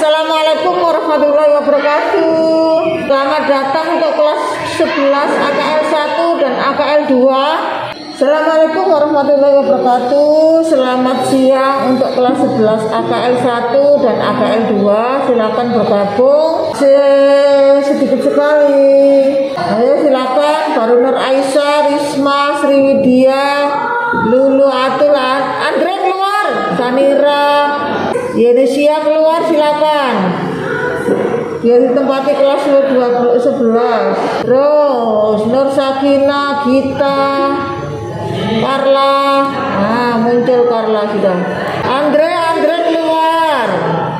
Assalamualaikum warahmatullahi wabarakatuh. Selamat datang untuk kelas 11 AKL 1 dan AKL 2. Assalamualaikum warahmatullahi wabarakatuh. Selamat siang untuk kelas 11 AKL 1 dan AKL 2. Silakan bergabung. Sedikit sekali. Ayo silakan. Baru Nur Aisyah, Risma, Sriwidya, Lulu Atul, Andre keluar, Sanira, Yenesia keluar, silakan. Dia ditempati kelas 11. Terus Nur Sakina, Gita, Carla, muncul Carla sudah. Andre keluar,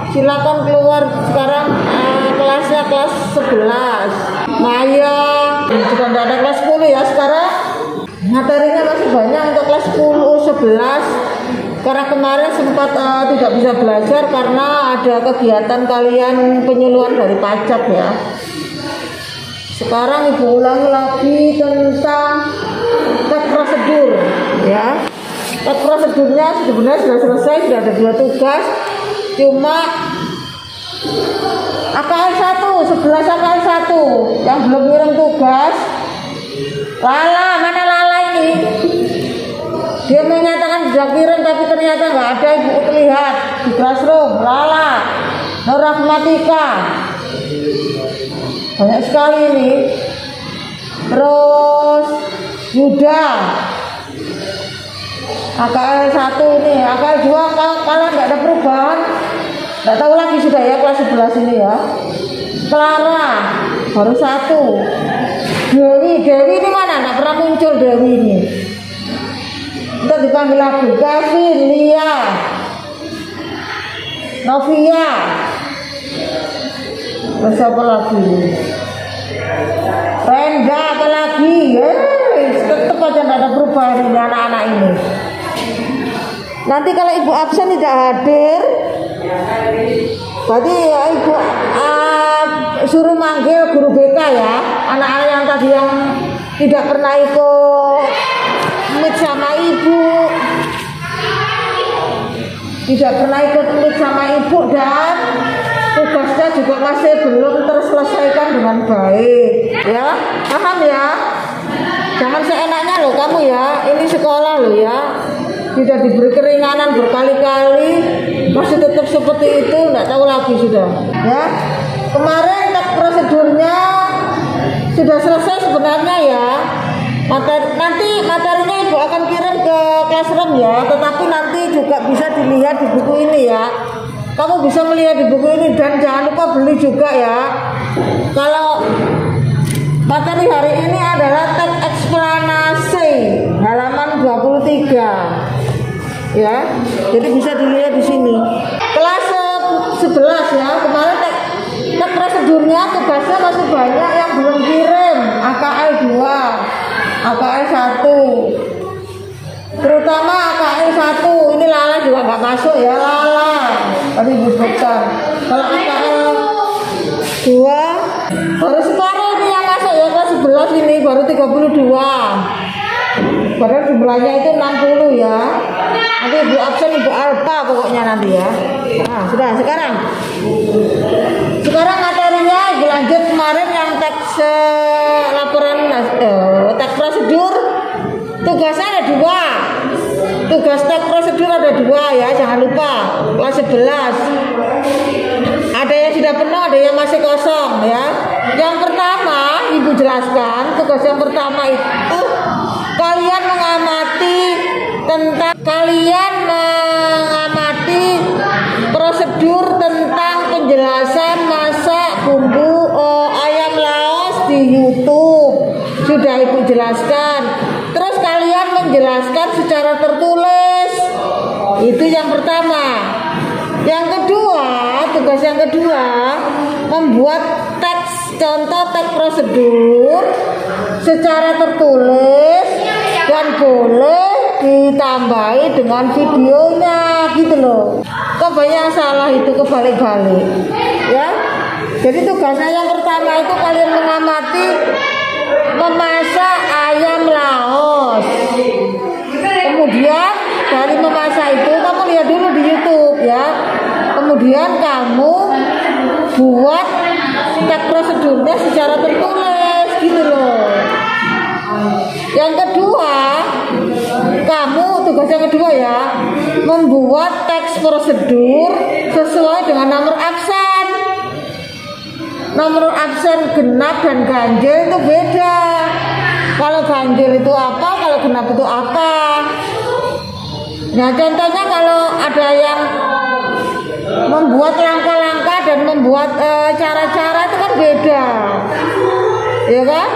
silakan keluar sekarang. Kelasnya kelas 11. Maya sudah tidak ada kelas 10 ya sekarang. Materinya masih banyak untuk kelas 10, 11. Karena kemarin sempat tidak bisa belajar karena ada kegiatan kalian penyuluhan dari pajak ya. Sekarang ibu ulangi lagi tentang tes prosedur ya. Tes prosedurnya sebenarnya sudah selesai, sudah ada 2 tugas. Cuma AKL 1, 11 AKL 1 yang belum ngirim tugas. Lala, mana Lala ini? Dia menyatakan sudah kirim tapi ternyata nggak ada, ibu lihat di classroom. Lala, Nur Rahmatika, banyak sekali ini. Terus Yuda, AKL 1 ini, AKL 2 kalau nggak ada perubahan, nggak tahu lagi sudah ya kelas 11 ini ya. Clara baru 1. Dewi ini mana? Nggak pernah muncul Dewi ini. Kita dipanggil lagi. Kevin, Lia, Novia. Terus siapa lagi? Renda apa lagi? Tetap aja nggak ada perubahan ini anak-anak ini. Nanti kalau ibu absen tidak hadir, berarti ya ibu suruh manggil guru BK ya. Anak-anak yang tadi yang tidak pernah ikut meet sama ibu, dan tugasnya juga masih belum terselesaikan dengan baik ya. Paham ya? Jangan seenaknya loh kamu ya. Ini sekolah loh ya. Tidak diberi keringanan berkali-kali masih tetap seperti itu, nggak tahu lagi sudah ya. Kemarin prosedurnya sudah selesai sebenarnya ya. Nanti materinya ibu akan kirim ke classroom ya, tetapi nanti juga bisa dilihat di buku ini ya. Kamu bisa melihat di buku ini dan jangan lupa beli juga ya. Kalau materi hari ini adalah teks eksplanasi halaman 23 ya, jadi bisa dilihat di sini. Kelas 11 ya, kemarin teks prosedurnya tugasnya masih banyak yang belum kirim. AKL 2, AKL 1, terutama AKL 1 ini Lala juga nggak masuk ya. Lala tadi disebutkan. Kalau AKL 2 baru sekarang ini yang masuk ya, kelas 11 ini baru 32. Padahal jumlahnya itu 60 ya. Nanti ibu absen, ibu alpa pokoknya nanti ya. Nah sudah sekarang materinya ibu lanjut. Kemarin yang teks laporan teks prosedur tugasnya ada 2. Tugas teks prosedur ada 2 ya, jangan lupa. Kelas 11 ada yang sudah penuh, ada yang masih kosong ya. Yang pertama ibu jelaskan, tugas yang pertama itu kalian mengamati prosedur tentang penjelasan masak bumbu ayam laos di YouTube. Sudah ibu jelaskan. Terus kalian menjelaskan secara tertulis. Itu yang pertama. Yang kedua, tugas yang kedua membuat contoh teks prosedur secara tertulis dan boleh ditambahi dengan videonya gitu loh. Kok banyak yang salah itu, kebalik-balik ya. Jadi tugasnya yang pertama itu kalian mengamati memasak ayam laos. Kemudian dari memasak itu kamu lihat dulu di YouTube ya. Kemudian kamu buat teks prosedurnya secara tertulis gitu loh. Yang kedua, kamu tugas yang kedua ya, membuat teks prosedur sesuai dengan nomor absen. Nomor absen genap dan ganjil itu beda. Kalau ganjil itu apa, kalau genap itu apa. Nah contohnya kalau ada yang membuat langkah-langkah dan membuat cara-cara itu kan beda, ya kan?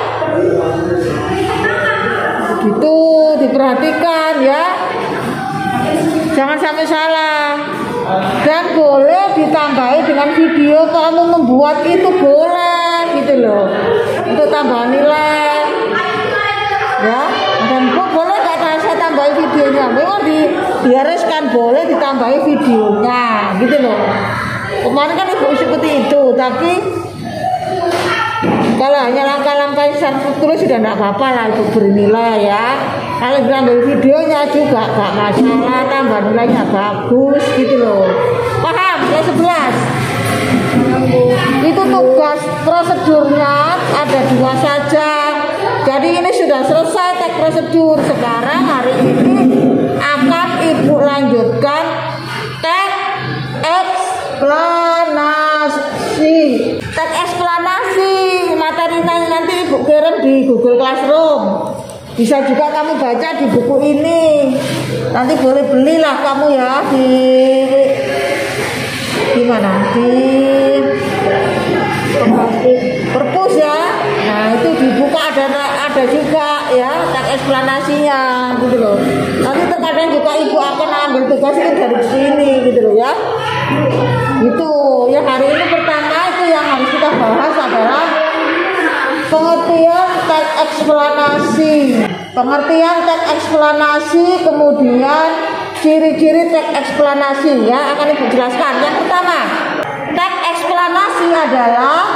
Gitu diperhatikan ya, jangan sampai salah. Dan boleh ditambahi dengan video kamu membuat itu boleh gitu loh, untuk tambah nilai ya. Dan boleh gak saya tambahin videonya, memang diharuskan boleh ditambahi videonya gitu loh. Kemarin kan ibu seperti itu, tapi kalau hanya langkah-langkah yang tertulis sudah tidak apa-apa lah itu bernilai ya. Kalau ditambahin videonya juga gak masalah, tambah nilainya bagus gitu loh. Paham? Kelas 11 itu tugas prosedurnya ada 2 saja. Jadi ini sudah selesai teks prosedur. Sekarang hari ini akan ibu lanjutkan teks eksplanasi. Teks eksplanasi materinya nanti ibu kirim di Google Classroom. Bisa juga kamu baca di buku ini. Nanti boleh belilah kamu ya di mana? Di perpus ya. Nah itu dibuka ada juga ya teks eksplanasinya gitu loh. Nanti terkadang juga ibu akan ambil tugas itu dari sini gitu loh ya. Itu ya hari ini pertama itu yang harus kita bahas adalah pengertian teks eksplanasi. Pengertian teks eksplanasi, kemudian ciri-ciri teks eksplanasi ya akan ibu jelaskan. Yang pertama, teks eksplanasi adalah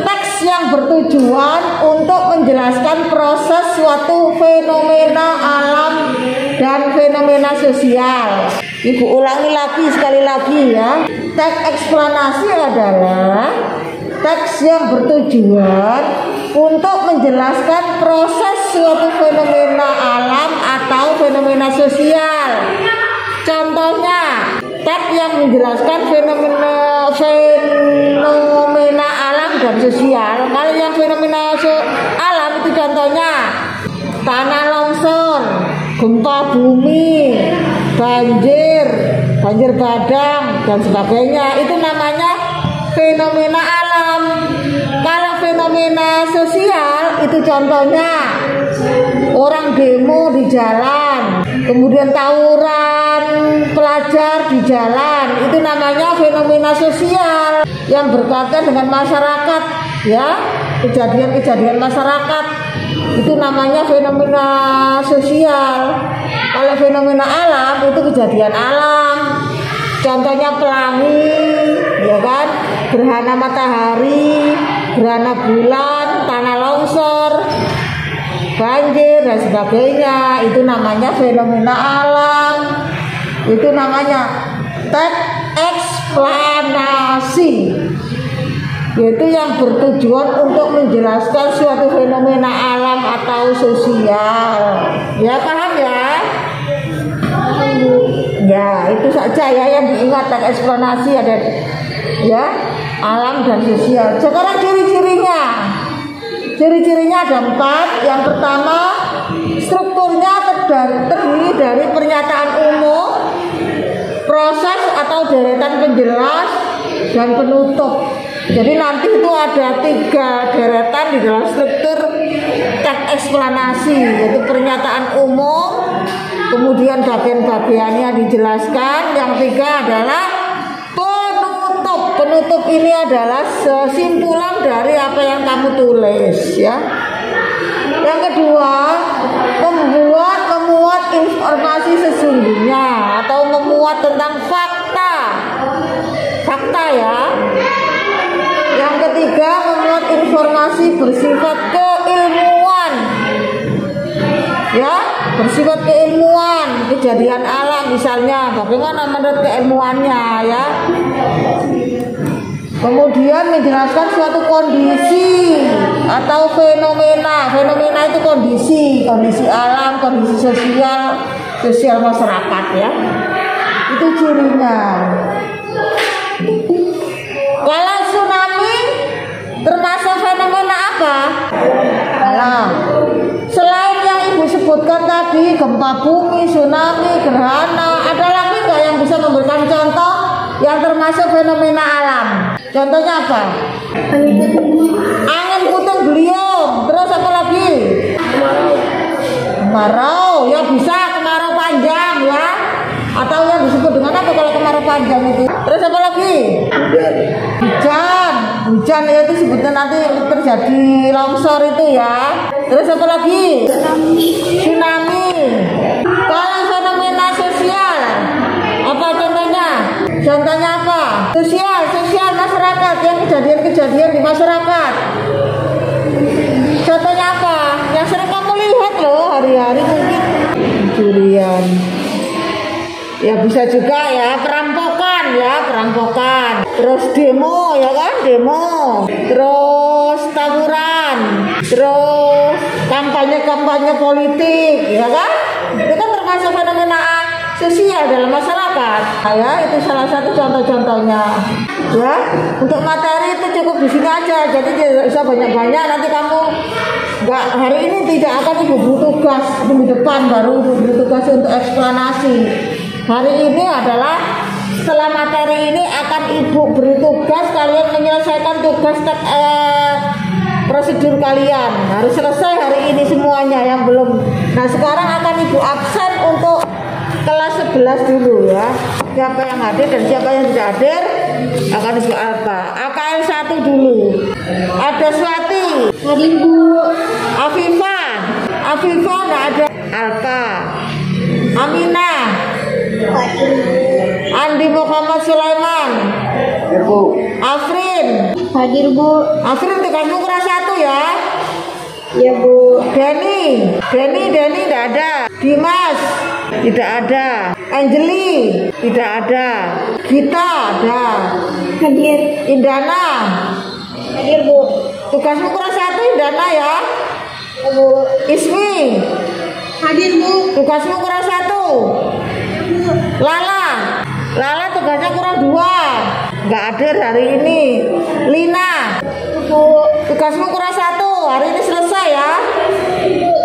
teks yang bertujuan untuk menjelaskan proses suatu fenomena alam dan fenomena sosial. Ibu ulangi lagi sekali lagi ya. Teks eksplanasi adalah teks yang bertujuan untuk menjelaskan proses suatu fenomena alam atau fenomena sosial. Contohnya, teks yang menjelaskan fenomena alam dan sosial. Kalau yang fenomena alam itu contohnya tanah longsor, gempa bumi, banjir bandang dan sebagainya. Itu namanya fenomena alam. Kalau fenomena sosial itu contohnya orang demo di jalan, kemudian tawuran pelajar di jalan. Itu namanya fenomena sosial yang berkaitan dengan masyarakat ya, kejadian-kejadian masyarakat. Itu namanya fenomena sosial. Kalau fenomena alam itu kejadian alam. Contohnya pelangi, ya kan, gerhana matahari, gerhana bulan, tanah longsor, banjir dan sebagainya. Itu namanya fenomena alam. Itu namanya teks eksplanasi, yaitu yang bertujuan untuk menjelaskan suatu fenomena alam atau sosial. Ya paham ya? Ya itu saja ya yang diingat teks eksplanasi ada ya alam dan sosial. Sekarang ciri-cirinya ada 4. Yang pertama, strukturnya terdiri dari pernyataan umum, proses atau deretan penjelas dan penutup. Jadi nanti itu ada 3 deretan di dalam struktur teks eksplanasi, yaitu pernyataan umum, kemudian bagian-bagiannya dijelaskan. Yang 3 adalah penutup. Penutup ini adalah kesimpulan dari apa yang kamu tulis ya. Yang kedua, memuat informasi sesungguhnya atau memuat tentang fakta ya. Yang ketiga, memuat informasi bersifat keilmuan ya, bersifat keilmuan, kejadian alam misalnya, bagaimana menurut keilmuannya ya. Kemudian menjelaskan suatu kondisi atau fenomena. Fenomena itu kondisi alam, kondisi sosial masyarakat ya. Itu cirinya. Kalau tsunami termasuk fenomena apa? Alam. Selain yang ibu sebutkan tadi, gempa bumi, tsunami, gerhana, ada lagi nggak yang bisa memberikan contoh yang termasuk fenomena alam? Contohnya apa? Angin puting beliung. Terus apa lagi? Kemarau. Ya bisa kemarau panjang ya. Atau yang disebut dengan apa kalau kemarau panjang itu? Terus apa lagi? Hujan ya, itu sebutnya nanti terjadi longsor itu ya. Terus apa lagi? Tsunami. Kalau fenomena sosial, apa contohnya? Contohnya apa? Sosial masyarakat, yang kejadian di masyarakat. Contohnya apa? Yang sering kamu lihat loh hari-hari mungkin pencurian. Ya bisa juga ya perampokan. Terus demo ya kan, terus tawuran, terus kampanye politik ya kan. Itu kan termasuk fenomena sosial dalam masyarakat. Ya, itu salah satu contoh-contohnya. Ya, untuk materi itu cukup di sini aja. Jadi tidak usah banyak-banyak. Nanti kamu nggak, hari ini tidak akan ibu beri tugas, minggu depan baru ibu beri tugas untuk eksplanasi. Hari ini adalah setelah materi ini akan ibu beri tugas kalian menyelesaikan tugas prosedur kalian. Harus selesai hari ini semuanya yang belum. Nah sekarang akan ibu absen untuk kelas 11 dulu ya. Siapa yang hadir dan siapa yang tidak hadir akan ibu apa? AKL 1 dulu. Ada Swati, hadir Bu. Afifah tidak ada. Alka, Aminah, Andi Muhammad Sulaiman, Afrin, hadir Bu. Afrin tugasmu kelas 1 ya. Ya Bu. Denny tidak ada. Dimas tidak ada. Anjeli tidak ada. Gita ada. Hadir. Indana hadir Bu. Tugasmu kelas 1 Indana ya. Ya Bu. Ismi hadir Bu. Tugasmu kelas 1. Lala tugasnya kurang 2, nggak hadir hari ini. Lina Bu, tugasmu kurang 1, hari ini selesai ya.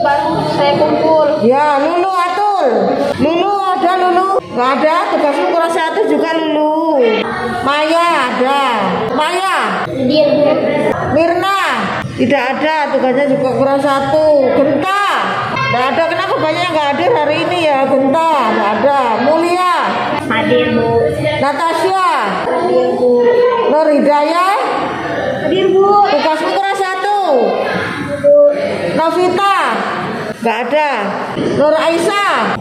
Baru saya kumpul. Ya, Lulu Atul. Lulu ada Lulu? Nggak ada, tugasmu kurang 1 juga Lulu. Maya ada. Maya hadir Bu. Mirna tidak ada, tugasnya juga kurang 1. Genta nggak ada. Kenapa banyak yang nggak hadir hari ini ya? Genta nggak ada. Mulia hadir Bu. Natasha hadir Bu. Nur Hidayah hadir Bu. Tugasmu kurang 1 Bu. Novita nggak ada. Nur Aisyah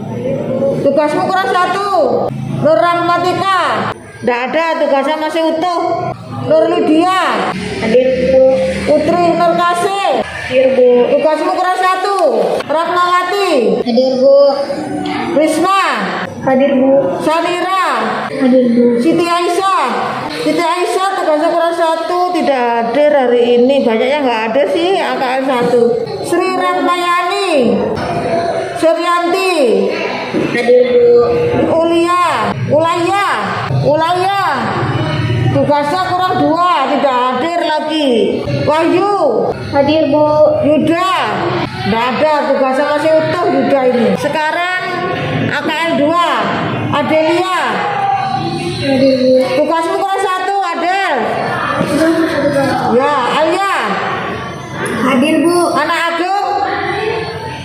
tugasmu kurang 1. Nur Rahmatika nggak ada, tugasnya masih utuh. Nur Lydia hadir Bu. Putri Nur Kasih hadir Bu. Tugasmu kurang 1. Ratnawati hadir Bu. Risma hadir Bu. Salira hadir Bu. Siti Aisyah tugasnya kurang 1, tidak hadir hari ini. Banyak yang nggak ada sih AKL 1. Sri Ratmayani, Suryanti hadir Bu. Ulaya tugasnya kurang 2, tidak hadir lagi. Wahyu hadir Bu. Yuda tidak ada, tugasnya masih utuh Yuda ini. Sekarang AKL 2 Adelia hadir Bu. Tugasmu kurang 1 Adel. Ya, Alia hadir Bu. Anak Agung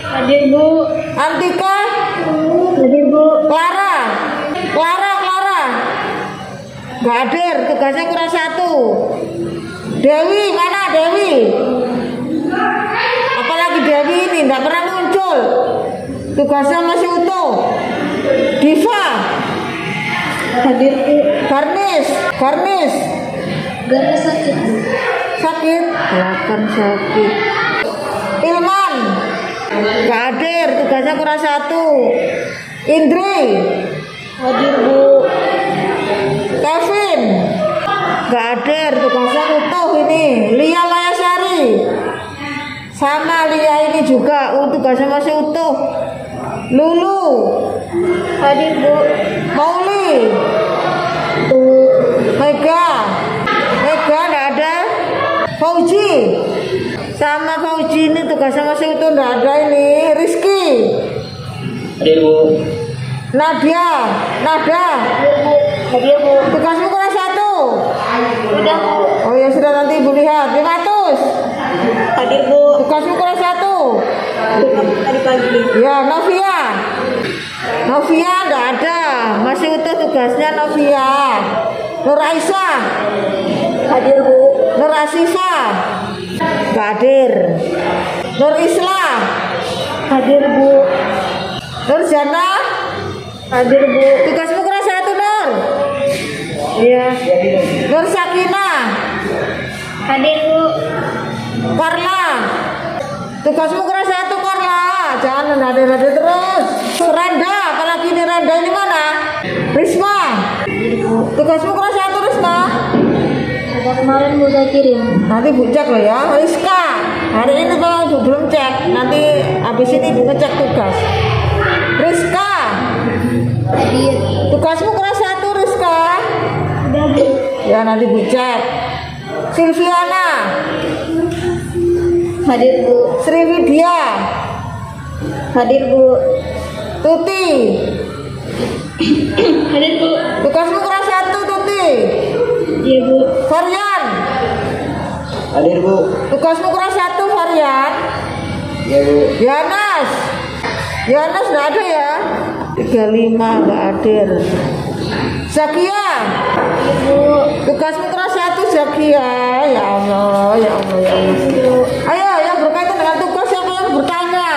hadir Bu. Antika hadir Bu. Clara nggak hadir, tugasnya kurang 1. Dewi mana Dewi? Apalagi Dewi ini nggak pernah muncul, tugasnya masih utuh. Diva hadir. Garnis sakit. Belakang sakit. Ilman nggak hadir, tugasnya kurang 1. Indri hadir Bu. Kevin Nggak hadir, tugasnya utuh ini. Lia Layasari sama Lia ini juga tugasnya masih utuh. Lulu Hadir Bu. Mauli Mega nggak ada. Fauji sama Fauji ini tugasnya masih utuh, nggak ada ini. Rizky Hadir Bu. Nadia Nada Hadir Bu. tugasmu kurang 1. Udah Bu. Oh ya sudah, nanti Ibu lihat. 500 Hadir Bu. tugasmu kurang 1. Tadi pagi. Ya, Novia enggak ada, masih utuh tugasnya Novia. Nur Aisyah, Hadir Bu. Nur Asifa enggak hadir. Nur Islam, Hadir Bu. Nur Jana, Hadir Bu. tugasmu kurang 1 Nur. Iya. Nur Sakinah, Hadir Bu. Karla, tugasmu kurang 1 Karla. Jangan hadir terus. Randa, apalagi ini Randa ini mana? Risma, tugasmu kurang 1 Risma. Ada kemarin Bu saya kirim. Nanti Bu cek loh ya. Rizka, hari ini memang Bu belum cek. Nanti habis ini Bu ngecek tugas. Rizka, Hadir. tugasmu kurang 1 Rizka. Udah Bu. Ya nanti Bu cek. Silviana, Hadir Bu. Sriwidia, Hadir Bu. Tuti, Hadir Bu. tugasmu kurang 1 Tuti. Iya Bu. Varian, Hadir Bu. tugasmu kurang 1 Varian. Ya Bu. Yanas nggak ada ya. 35 nggak hadir. Zakia, Ibu. tugasmu kurang 1 Zakia. Ya Allah. Ayo yang berkaitan dengan tugas, siapa yang bertanya?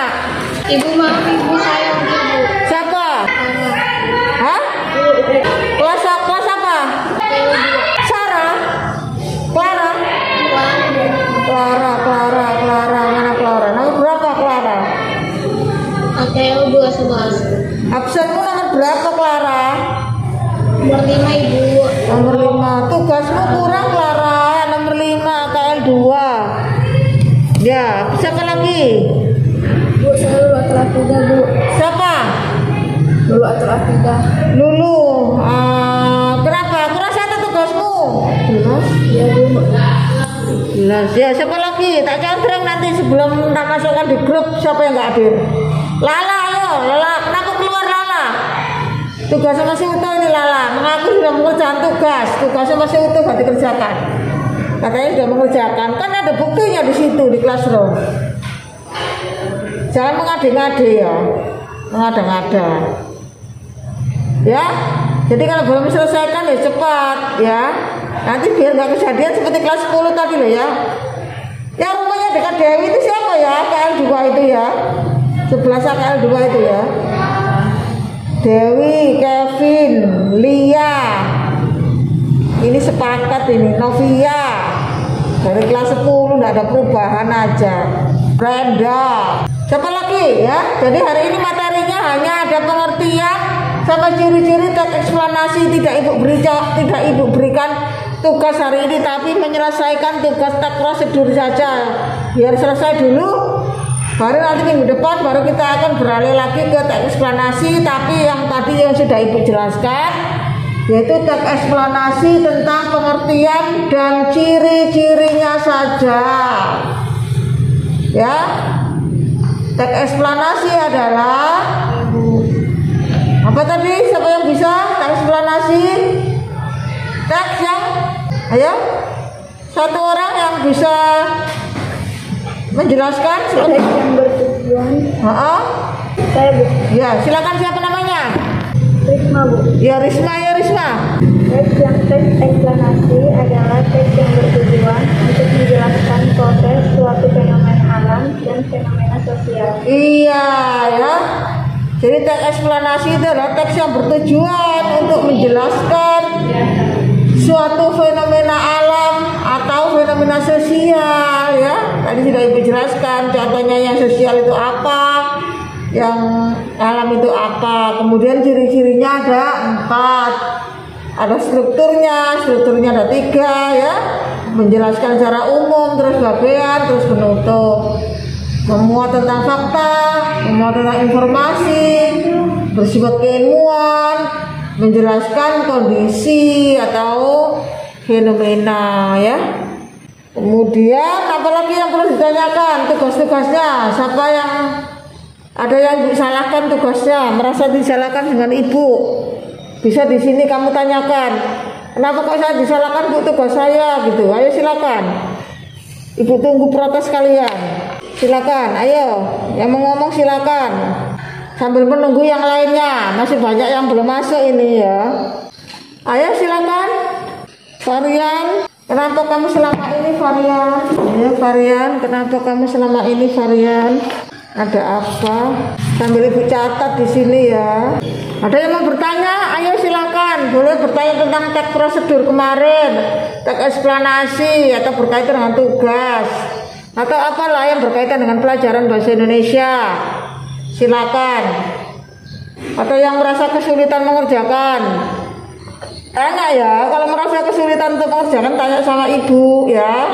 Ibu maaf Ibu saya Ibu. Siapa? Hah? Kelas apa? Sarah? Clara? Clara. Mana Clara? Nomor berapa Clara? ATL 211. Absenmu nomor berapa Clara? Nomor 5 Ibu. Nomor 5. Tugasmu kurang Clara. Nomor 5 KL 2. Ya, siapa lagi? Bu saya Lulu Atul Afidah Bu. Siapa? Lulu Atul Afidah. Lulu. Kenapa? Kurang 1 tugasmu. Iya Bu. Jelas. Ya, siapa lagi? Tak contreng nanti sebelum tak masukkan di grup siapa yang nggak hadir. Lala, ayo. Lala, kenapa keluar Lala? Tugasnya masih utuh ini Lala. Mengaku sudah mengerjakan tugas. Tugasnya masih utuh, nggak dikerjakan. Katanya sudah mengerjakan. Kan ada buktinya di situ di classroom. Jangan mengada-ngada ya. Mengada-ngada. Ya. Jadi kalau belum selesaikan ya cepat ya. Nanti biar nggak kejadian seperti kelas 10 tadi loh ya. Ya rumahnya dekat Dewi itu siapa ya? KL 2 itu ya. 11 KL 2 itu ya. Dewi, Kevin, Lia. Ini sepakat ini. Novia. Dari kelas 10 nggak ada perubahan aja. Brenda. Siapa lagi ya? Jadi hari ini materinya hanya ada pengertian sama ciri-ciri teks eksplanasi. Tidak ibu berikan tugas hari ini, tapi menyelesaikan tugas teks prosedur saja. Biar selesai dulu, baru nanti minggu depan baru kita akan beralih lagi ke teks eksplanasi. Tapi yang tadi yang sudah ibu jelaskan, yaitu teks eksplanasi tentang pengertian dan ciri-cirinya saja. Ya, teks eksplanasi adalah apa tadi? Siapa yang bisa teks eksplanasi? Teks yang, ayo, satu orang yang bisa menjelaskan seperti Teks yang bertujuan. Saya Bu. Ya, silakan, siapa namanya? Risma Bu. Ya Risma. Teks eksplanasi adalah teks yang bertujuan untuk menjelaskan proses suatu fenomena alam dan fenomena sosial. Iya ya. Jadi teks eksplanasi itu adalah teks yang bertujuan untuk menjelaskan suatu fenomena alam atau fenomena sosial ya. Tadi sudah ibu jelaskan contohnya, yang sosial itu apa, yang alam itu apa. Kemudian ciri-cirinya ada 4. ada strukturnya ada 3 ya, menjelaskan secara umum, terus bagian, terus penutup, memuat tentang fakta, memuat tentang informasi, bersifat keilmuan, menjelaskan kondisi atau fenomena ya. Kemudian apalagi yang perlu ditanyakan, tugas-tugasnya, siapa yang ada yang disalahkan tugasnya, merasa disalahkan dengan ibu, bisa di sini kamu tanyakan, kenapa kok saya disalahkan bu tugas saya gitu, ayo silakan, ibu tunggu protes kalian, silakan, ayo yang mau ngomong silakan, sambil menunggu yang lainnya, masih banyak yang belum masuk ini ya, ayo silakan. Varian, kenapa kamu selama ini varian? Ya varian, kenapa kamu selama ini varian? Ada apa? Sambil ibu catat di sini ya. Ada yang mau bertanya? Ayo silakan. Boleh bertanya tentang teks prosedur kemarin, teks eksplanasi, atau berkaitan dengan tugas, atau apalah yang berkaitan dengan pelajaran bahasa Indonesia. Silakan. Atau yang merasa kesulitan mengerjakan, tanya ya. Kalau merasa kesulitan untuk mengerjakan, tanya sama ibu ya.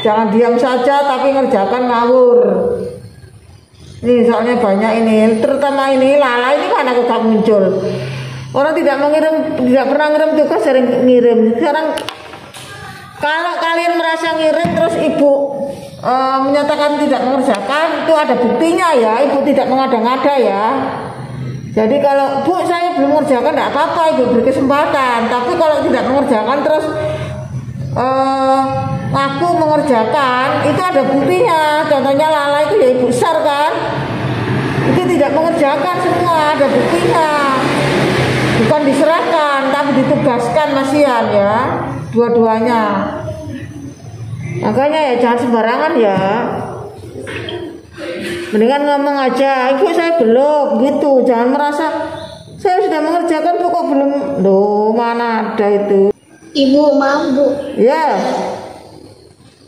Jangan diam saja tapi ngerjakan ngawur. Ini soalnya banyak ini, terutama ini Lala ini mana kok gak muncul. Orang tidak pernah ngirim tugas, sering ngirim. Sekarang kalau kalian merasa ngirim terus ibu menyatakan tidak mengerjakan, itu ada buktinya ya. Ibu tidak mengada-ngada ya. Jadi kalau bu saya belum mengerjakan tidak apa-apa, ibu beri kesempatan. Tapi kalau tidak mengerjakan terus ngaku mengerjakan, itu ada buktinya. Contohnya Lala itu ya ibu besar kan, itu tidak mengerjakan semua, ada buktinya. Bukan diserahkan tapi ditugaskan masihan ya, dua-duanya. Makanya ya jangan sembarangan ya. Mendingan ngomong aja, ibu saya belum gitu. Jangan merasa saya sudah mengerjakan kok belum. Loh mana ada itu. Ibu maaf bu. Ya.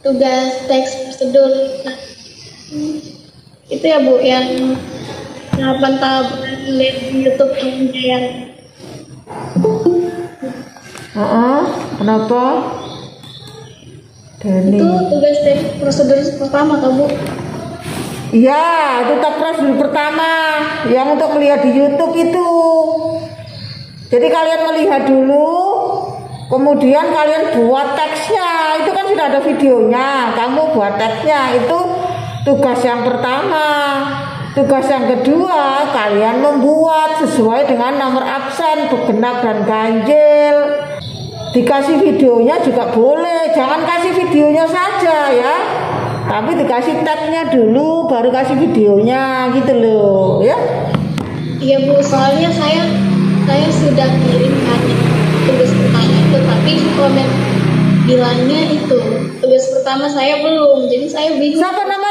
Tugas teks prosedur itu ya bu, yang 8 tahun lihat di YouTube yang kenapa? Dani. Itu tugas teks prosedur pertama kan bu? Iya, itu teks prosedur pertama yang untuk melihat di YouTube itu. Jadi kalian melihat dulu, kemudian kalian buat teksnya. Itu kan sudah ada videonya. Kamu buat teksnya, itu tugas yang pertama. Tugas yang kedua, kalian membuat sesuai dengan nomor absen, genap dan ganjil. Dikasih videonya juga boleh, jangan kasih videonya saja ya, tapi dikasih tagnya dulu baru kasih videonya gitu loh ya. Iya bu, soalnya saya sudah kirim kan tugas pertama itu, tapi komen bilangnya itu tugas pertama saya belum, jadi saya bingung. Siapa nama